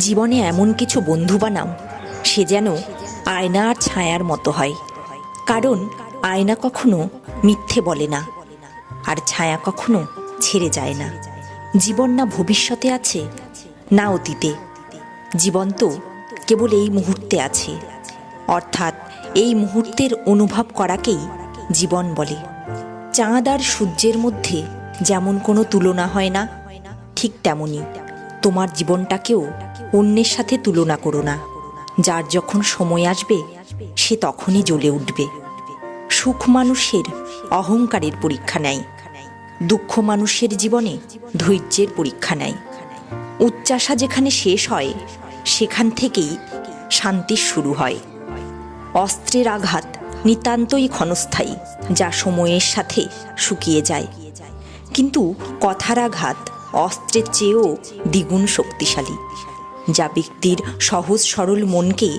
জীবনে এমন কিছু বন্ধু বানাও সে যেন আয়না আর ছায়ার মতো হয়। কারণ আয়না কখনো মিথ্যে বলে না, আর ছায়া কখনো ছেড়ে যায় না। জীবন না ভবিষ্যতে আছে, না অতীতে। জীবন তো কেবল এই মুহূর্তে আছে, অর্থাৎ এই মুহূর্তের অনুভব করাকেই জীবন বলে। চাঁদ আর সূর্যের মধ্যে যেমন কোনো তুলনা হয় না, ঠিক তেমনি তোমার জীবনটাকেও অন্যের সাথে তুলনা করো না। যার যখন সময় আসবে সে তখনই জ্বলে উঠবে। সুখ মানুষের অহংকারের পরীক্ষা নেয়, দুঃখ মানুষের জীবনে ধৈর্যের পরীক্ষা নেয়। উচ্চাসা যেখানে শেষ হয় সেখান থেকেই শান্তির শুরু হয়। অস্ত্রের আঘাত নিতান্তই ক্ষণস্থায়ী, যা সময়ের সাথে শুকিয়ে যায়। কিন্তু কথার আঘাত অস্ত্রের চেয়েও দ্বিগুণ শক্তিশালী, যা ব্যক্তির সহজ সরল মনকে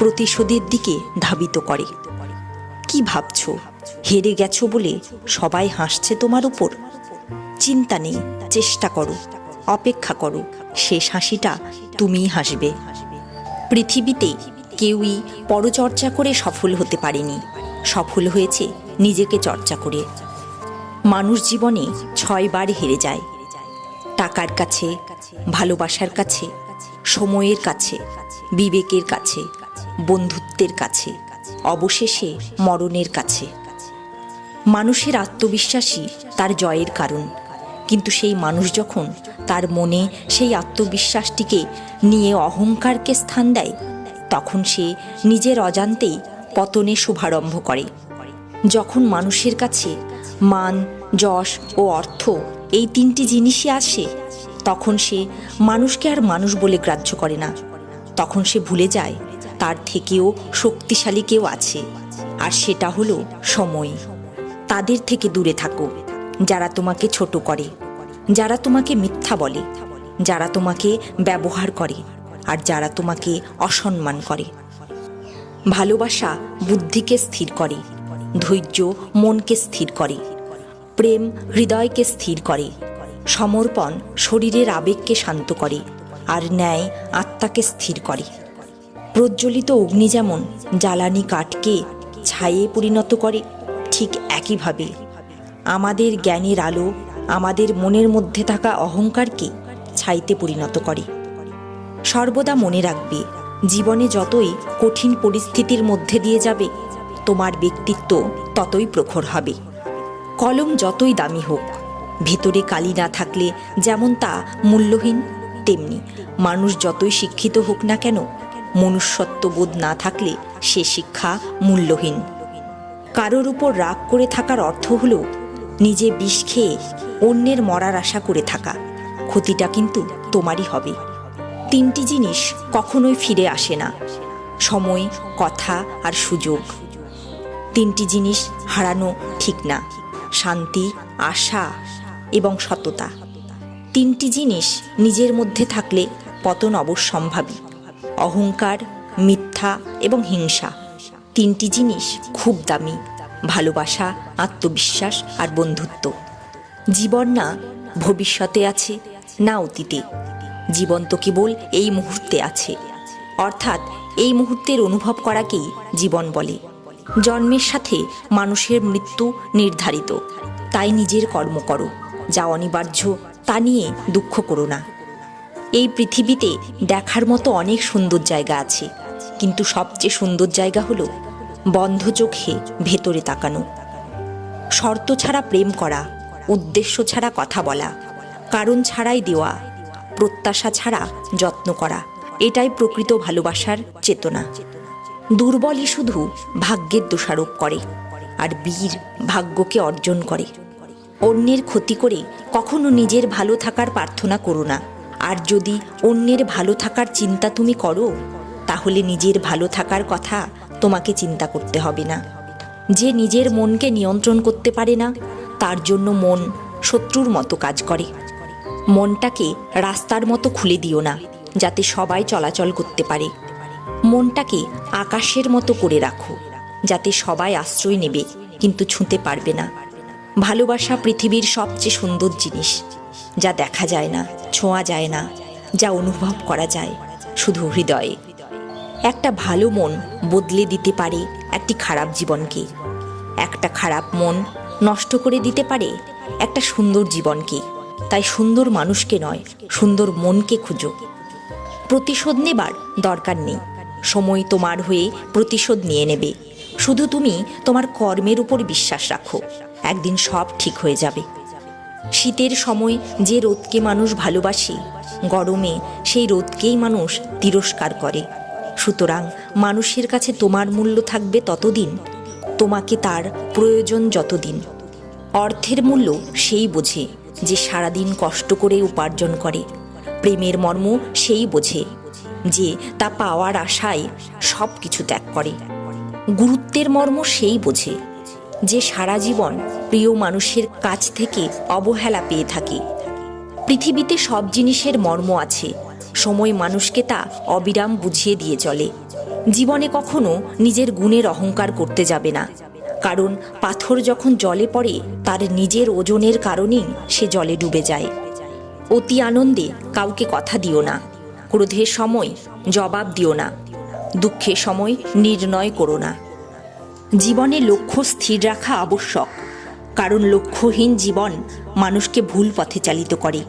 প্রতিশোধের দিকে ধাবিত করে। কি ভাবছো? হেরে গেছো বলে সবাই হাসছে তোমার উপর? চিন্তা নেই, চেষ্টা করো, অপেক্ষা করো, শেষ হাসিটা তুমিই হাসবে। পৃথিবীতে কেউই পরচর্চা করে সফল হতে পারেনি, সফল হয়েছে নিজেকে চর্চা করে। মানুষ জীবনে 6 বার হেরে যায়: টাকার কাছে, ভালোবাসার কাছে, সময়ের কাছে, বিবেকের কাছে, বন্ধুত্বের কাছে, অবশেষে মরণের কাছে। মানুষের আত্মবিশ্বাসই তার জয়ের কারণ, কিন্তু সেই মানুষ যখন তার মনে সেই আত্মবিশ্বাসটিকে নিয়ে অহংকারকে স্থান দেয়, তখন সে নিজের অজান্তেই পতনের শুভারম্ভ করে। যখন মানুষের কাছে মান, যশ ও অর্থ এই 3টি জিনিসই আসে, তখন সে মানুষকে আর মানুষ বলে গ্রাহ্য করে না। তখন সে ভুলে যায় তার থেকেও শক্তিশালী কেউ আছে, আর সেটা হলো সময়। তাদের থেকে দূরে থাকো যারা তোমাকে ছোট করে, যারা তোমাকে মিথ্যা বলে, যারা তোমাকে ব্যবহার করে, আর যারা তোমাকে অসম্মান করে। ভালোবাসা বুদ্ধিকে স্থির করে, ধৈর্য মনকে স্থির করে, প্রেম হৃদয়কে স্থির করে, সমর্পণ শরীরের আবেগকে শান্ত করে, আর ন্যায় আত্মাকে স্থির করে। প্রজ্বলিত অগ্নি যেমন জ্বালানি কাঠকে ছায়ে পরিণত করে, ঠিক একইভাবে আমাদের জ্ঞানের আলো আমাদের মনের মধ্যে থাকা অহংকারকে ছাইতে পরিণত করে। সর্বদা মনে রাখবে, জীবনে যতই কঠিন পরিস্থিতির মধ্যে দিয়ে যাবে, তোমার ব্যক্তিত্ব ততই প্রখর হবে। কলম যতই দামি হোক, ভেতরে কালি না থাকলে যেমন তা মূল্যহীন, তেমনি মানুষ যতই শিক্ষিত হোক না কেন, মনুষ্যত্ববোধ না থাকলে সে শিক্ষা মূল্যহীন। কারোর উপর রাগ করে থাকার অর্থ হলো নিজে বিষ খেয়ে অন্যের মরার আশা করে থাকা। ক্ষতিটা কিন্তু তোমারই হবে। 3টি জিনিস কখনোই ফিরে আসে না: সময়, কথা আর সুযোগ। 3টি জিনিস হারানো ঠিক না: শান্তি, আশা এবং সততা। 3টি জিনিস নিজের মধ্যে থাকলে পতন অবশ্যম্ভাবী: অহংকার, মিথ্যা এবং হিংসা। 3টি জিনিস খুব দামি: ভালোবাসা, আত্মবিশ্বাস আর বন্ধুত্ব। জীবন না ভবিষ্যতে আছে, না অতীতে। জীবন তো কেবল এই মুহূর্তে আছে, অর্থাৎ এই মুহূর্তের অনুভব করাকেই জীবন বলে। জন্মের সাথে মানুষের মৃত্যু নির্ধারিত, তাই নিজের কর্ম করো। যা অনিবার্য তা নিয়ে দুঃখ করো না। এই পৃথিবীতে দেখার মতো অনেক সুন্দর জায়গা আছে, কিন্তু সবচেয়ে সুন্দর জায়গা হলো বন্ধ চোখে ভেতরে তাকানো। শর্ত ছাড়া প্রেম করা, উদ্দেশ্য ছাড়া কথা বলা, কারণ ছাড়াই দেওয়া, প্রত্যাশা ছাড়া যত্ন করা, এটাই প্রকৃত ভালোবাসার চেতনা। দুর্বলই শুধু ভাগ্যের দোষারোপ করে, আর বীর ভাগ্যকে অর্জন করে। অন্যের ক্ষতি করে কখনো নিজের ভালো থাকার প্রার্থনা করো না। আর যদি অন্যের ভালো থাকার চিন্তা তুমি করো, তাহলে নিজের ভালো থাকার কথা তোমাকে চিন্তা করতে হবে না। যে নিজের মনকে নিয়ন্ত্রণ করতে পারে না, তার জন্য মন শত্রুর মতো কাজ করে। মনটাকে রাস্তার মতো খুলে দিও না, যাতে সবাই চলাচল করতে পারে। মনটাকে আকাশের মতো করে রাখো, যাতে সবাই আশ্রয় নেবে কিন্তু ছুঁতে পারবে না। ভালোবাসা পৃথিবীর সবচেয়ে সুন্দর জিনিস, যা দেখা যায় না, ছোঁয়া যায় না, যা অনুভব করা যায় শুধু হৃদয়ে। একটা ভালো মন বদলে দিতে পারে একটি খারাপ জীবনকে। একটা খারাপ মন নষ্ট করে দিতে পারে একটা সুন্দর জীবনকে। তাই সুন্দর মানুষকে নয়, সুন্দর মনকে খুঁজো। প্রতিশোধ নেবার দরকার নেই, সময় তোমার হয়ে প্রতিশোধ নিয়ে নেবে। শুধু তুমি তোমার কর্মের উপর বিশ্বাস রাখো, একদিন সব ঠিক হয়ে যাবে। শীতের সময় যে রোদকে মানুষ ভালোবাসে, গরমে সেই রোদকেই মানুষ তিরস্কার করে। সুতরাং মানুষের কাছে তোমার মূল্য থাকবে ততদিন, তোমাকে তার প্রয়োজন যতদিন। অর্থের মূল্য সেই বোঝে যে সারাদিন কষ্ট করে উপার্জন করে। প্রেমের মর্ম সেই বোঝে যে তা পাওয়ার আশায় সব কিছু ত্যাগ করে। গুরুত্বের মর্ম সেই বোঝে যে সারা জীবন প্রিয় মানুষের কাছ থেকে অবহেলা পেয়ে থাকে। পৃথিবীতে সব জিনিসের মর্ম আছে, সময় মানুষকে তা অবিরাম বুঝিয়ে দিয়ে চলে। জীবনে কখনো নিজের গুণের অহংকার করতে যাবে না, কারণ পাথর যখন জলে পড়ে তার নিজের ওজনের কারণেই সে জলে ডুবে যায়। অতি আনন্দে কাউকে কথা দিও না, ক্রোধের সময় জবাব দিও না, দুঃখের সময় নির্ণয় করো না। জীবনে লক্ষ্য স্থির রাখা আবশ্যক, কারণ লক্ষ্যহীন জীবন মানুষকে ভুল পথে চালিত করে।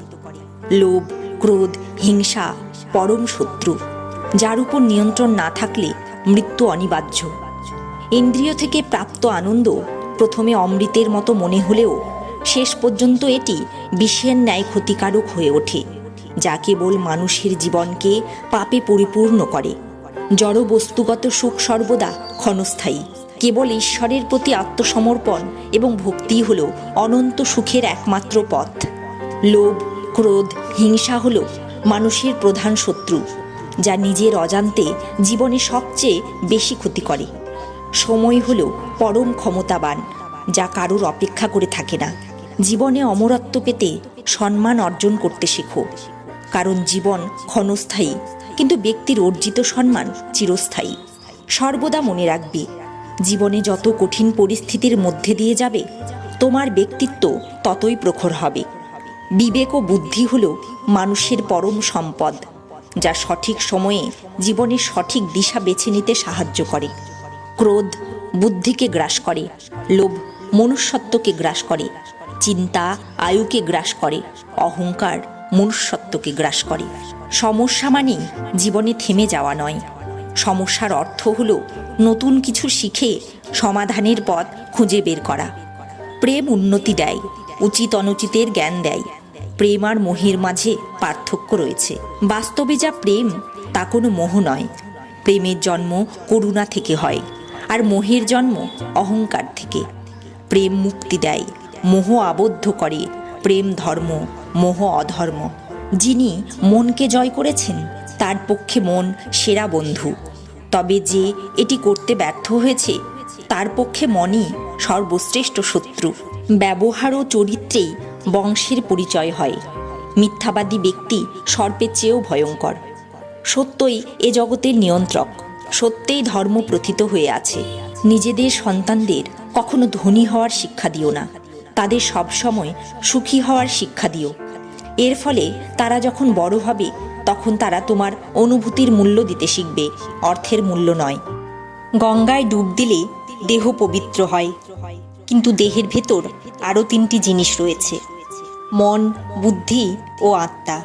লোভ, ক্রোধ, হিংসা পরম শত্রু, যার উপর নিয়ন্ত্রণ না থাকলে মৃত্যু অনিবার্য। ইন্দ্রিয় থেকে প্রাপ্ত আনন্দ প্রথমে অমৃতের মতো মনে হলেও শেষ পর্যন্ত এটি বিষের ন্যায় ক্ষতিকারক হয়ে ওঠে, যা কেবল মানুষের জীবনকে পাপে পরিপূর্ণ করে। জড় বস্তুগত সুখ সর্বদা ক্ষণস্থায়ী। কেবল ঈশ্বরের প্রতি আত্মসমর্পণ এবং ভক্তি হল অনন্ত সুখের একমাত্র পথ। লোভ, ক্রোধ, হিংসা হল মানুষের প্রধান শত্রু, যা নিজের অজান্তে জীবনে সবচেয়ে বেশি ক্ষতি করে। সময় হল পরম ক্ষমতাবান, যা কারুর অপেক্ষা করে থাকে না। জীবনে অমরত্ব পেতে সম্মান অর্জন করতে শেখো, কারণ জীবন ক্ষণস্থায়ী, কিন্তু ব্যক্তির অর্জিত সম্মান চিরস্থায়ী। সর্বদা মনে রাখবে, জীবনে যত কঠিন পরিস্থিতির মধ্যে দিয়ে যাবে তোমার ব্যক্তিত্ব ততই প্রখর হবে। বিবেক ও বুদ্ধি হল মানুষের পরম সম্পদ, যা সঠিক সময়ে জীবনের সঠিক দিশা বেছে নিতে সাহায্য করে। ক্রোধ বুদ্ধিকে গ্রাস করে, লোভ মনুষ্যত্বকে গ্রাস করে, চিন্তা আয়ুকে গ্রাস করে, অহংকার মনুষ্যত্বকে গ্রাস করে। সমস্যা মানেই জীবনে থেমে যাওয়া নয়, সমস্যার অর্থ হল নতুন কিছু শিখে সমাধানের পথ খুঁজে বের করা। প্রেম উন্নতি দেয়, উচিত অনুচিতের জ্ঞান দেয়। প্রেম আর মোহের মাঝে পার্থক্য রয়েছে। বাস্তবে যা প্রেম তা কোনো মোহ নয়। প্রেমের জন্ম করুণা থেকে হয়, আর মোহের জন্ম অহংকার থেকে। প্রেম মুক্তি দেয়, মোহ আবদ্ধ করে। প্রেম ধর্ম, মোহ অধর্ম। যিনি মনকে জয় করেছেন তার পক্ষে মন সেরা বন্ধু, তবে যে এটি করতে ব্যর্থ হয়েছে তার পক্ষে মনই সর্বশ্রেষ্ঠ শত্রু। ব্যবহার ও চরিত্রেই বংশের পরিচয় হয়। মিথ্যাবাদী ব্যক্তি সর্পের চেয়েও ভয়ঙ্কর। সত্যই এ জগতের নিয়ন্ত্রক, সত্যেই ধর্ম প্রথিত হয়ে আছে। নিজেদের সন্তানদের কখনো ধনী হওয়ার শিক্ষা দিও না, তাদের সবসময় সুখী হওয়ার শিক্ষা দিও। এর ফলে তারা যখন বড় হবে তখন তারা তোমার অনুভূতির মূল্য দিতে শিখবে, অর্থের মূল্য নয়। গঙ্গায় ডুব দিলে দেহ পবিত্র হয়, কিন্তু দেহের ভেতর আরও 3টি জিনিস রয়েছে, মন, বুদ্ধি ও আত্মা।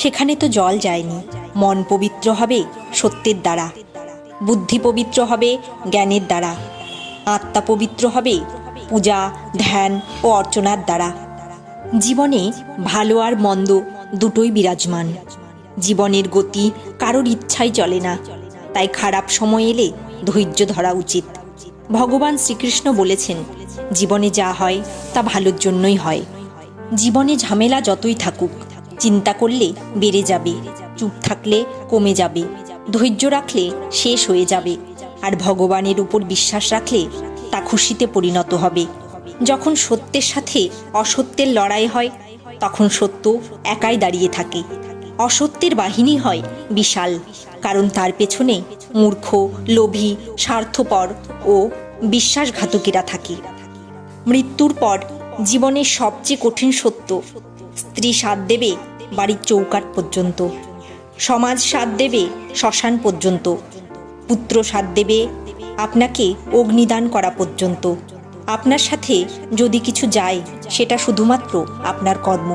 সেখানে তো জল যায়নি। মন পবিত্র হবে সত্যের দ্বারা, বুদ্ধি পবিত্র হবে জ্ঞানের দ্বারা, আত্মা পবিত্র হবে পূজা, ধ্যান ও অর্চনার দ্বারা। জীবনে ভালো আর মন্দ দুটোই বিরাজমান। জীবনের গতি কারোর ইচ্ছায় চলে না, তাই খারাপ সময় এলে ধৈর্য ধরা উচিত। ভগবান শ্রীকৃষ্ণ বলেছেন, জীবনে যা হয় তা ভালোর জন্যই হয়। জীবনে ঝামেলা যতই থাকুক, চিন্তা করলে বেড়ে যাবে, চুপ থাকলে কমে যাবে, ধৈর্য রাখলে শেষ হয়ে যাবে, আর ভগবানের উপর বিশ্বাস রাখলে তা খুশিতে পরিণত হবে। যখন সত্যের সাথে অসত্যের লড়াই হয় তখন সত্য একাই দাঁড়িয়ে থাকে। অসত্যের বাহিনী হয় বিশাল, কারণ তার পেছনে মূর্খ, লোভী, স্বার্থপর ও বিশ্বাসঘাতকেরা থাকে। মৃত্যুর পর জীবনের সবচেয়ে কঠিন সত্য, স্ত্রী সাথ দেবে বাড়ির চৌকাঠ পর্যন্ত, সমাজ সাথ দেবে শ্মশান পর্যন্ত, পুত্র সাথ দেবে আপনাকে অগ্নিদান করা পর্যন্ত। আপনার সাথে যদি কিছু যায় সেটা শুধুমাত্র আপনার কর্ম।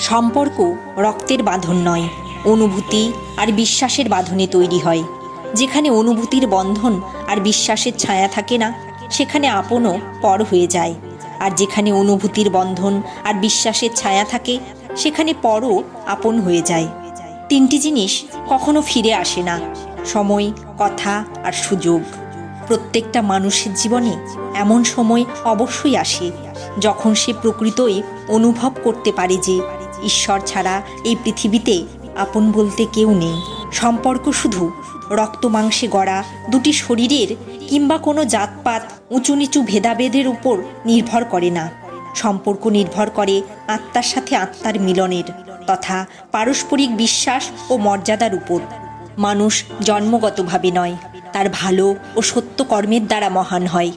সম্পর্ক রক্তের বাঁধন নয়, অনুভূতি আর বিশ্বাসের বাঁধনে তৈরি হয়। যেখানে অনুভূতির বন্ধন আর বিশ্বাসের ছায়া থাকে না, সেখানে আপনও পর হয়ে যায়। আর যেখানে অনুভূতির বন্ধন আর বিশ্বাসের ছায়া থাকে, সেখানে পরও আপন হয়ে যায়। তিনটি জিনিস কখনো ফিরে আসে না: সময়, কথা আর সুযোগ। প্রত্যেকটা মানুষের জীবনে এমন সময় অবশ্যই আসে যখন সে প্রকৃতই অনুভব করতে পারে যে ঈশ্বর ছাড়া এই পৃথিবীতে আপন বলতে কেউ নেই। সম্পর্ক শুধু রক্ত মাংসে গড়া দুটি শরীরের কিংবা কোনো জাতপাত, উঁচু নিচু ভেদাভেদের উপর নির্ভর করে না। সম্পর্ক নির্ভর করে আত্মার সাথে আত্মার মিলনের তথা পারস্পরিক বিশ্বাস ও মর্যাদার উপর। মানুষ জন্মগতভাবে নয়, তার ভালো ও সত্য কর্মের দ্বারা মহান হয়।